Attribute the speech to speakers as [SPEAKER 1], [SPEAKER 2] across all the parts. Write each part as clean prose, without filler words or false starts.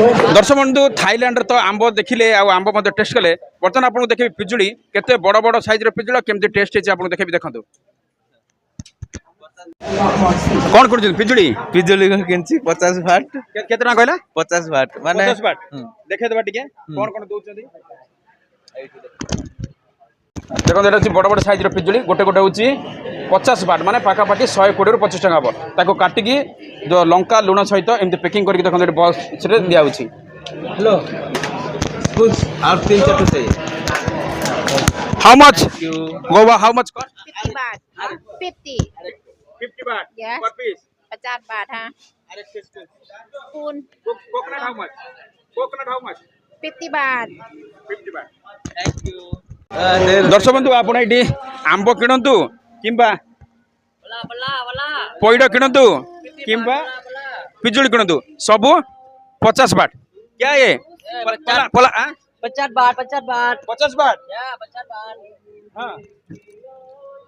[SPEAKER 1] दर्शक बंधु थाईलैंड तो आंब देखिले आंब टेस्ट कले बर्तमान आपको देखिए पिजुड़ी केते बड़ बड़ साइज पिजुड़ी केमती टेस्ट है आपको देखिए देखो कौन कर पिजुड़ी
[SPEAKER 2] पिजुली को किनछि 50 वाट
[SPEAKER 1] केते ना कहला
[SPEAKER 2] 50 वाट माने
[SPEAKER 1] 50 वाट देखे देबा टिके कौन कौन दोचंदी देखो एटा बड़ बड़ साइज पिजुड़ी गोटे गोटे होची 50 वाट माने पाखापाखि 120 रु 25 टका हम ताको काटिकी जो लंका लुण सहित एमती पैकिंग करके देखो बस दिया
[SPEAKER 2] हेलो कुछ और 3 चाहिए
[SPEAKER 1] how much Goa how much
[SPEAKER 3] 50 baht. 50.
[SPEAKER 1] 50 baht
[SPEAKER 3] Yes.
[SPEAKER 1] per piece
[SPEAKER 3] 50 baht, huh? Spoon.
[SPEAKER 1] coconut how much 50
[SPEAKER 3] baht.
[SPEAKER 1] 50 baht
[SPEAKER 2] thank you
[SPEAKER 1] दर्शक बंधु आपण एटी आंब किणतु किंबा पैड किणतु किंबा पिजुड़ी किणतु सबू 50 बाट क्या ये पला
[SPEAKER 4] 50 baht 50 baht
[SPEAKER 1] 50 बाट
[SPEAKER 4] ya 50 baht
[SPEAKER 1] हाँ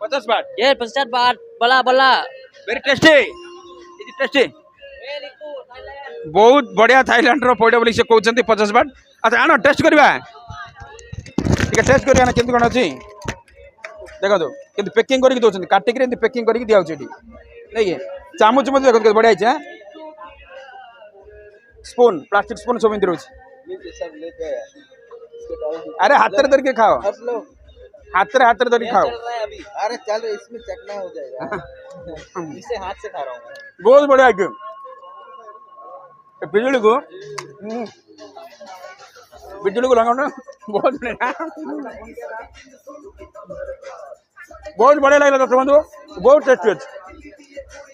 [SPEAKER 1] 50 बाट
[SPEAKER 4] ye 50 baht bala bala
[SPEAKER 1] very tasty is tasty
[SPEAKER 4] very good Thailand
[SPEAKER 1] बहुत बढ़िया थाईलैंड रो पैड बोली से कहउछंती 50 बाट अच्छा आनो टेस्ट करबा ठीक है टेस्ट करिया ना केमती कोन अछि देखो तो किंतु पैकिंग करके दोछंती काटी के पैकिंग करके दिया होछि नहीं के चामच मत देखो बढ़िया छै स्पून प्लास्टिक स्पून सब इंदर होछि
[SPEAKER 2] सब लेके
[SPEAKER 1] अरे हाथ रे धर के खाओ हाथ रे धर के खाओ
[SPEAKER 2] चल रहा है अभी अरे चल इसमें चखना हो जाएगा इसे हाथ से खा रहा हूं
[SPEAKER 1] बहुत बढ़िया है बिजली को लगाओ ना बहुत बढ़िया लगा दर्शक बंधु बहुत टेस्टी है।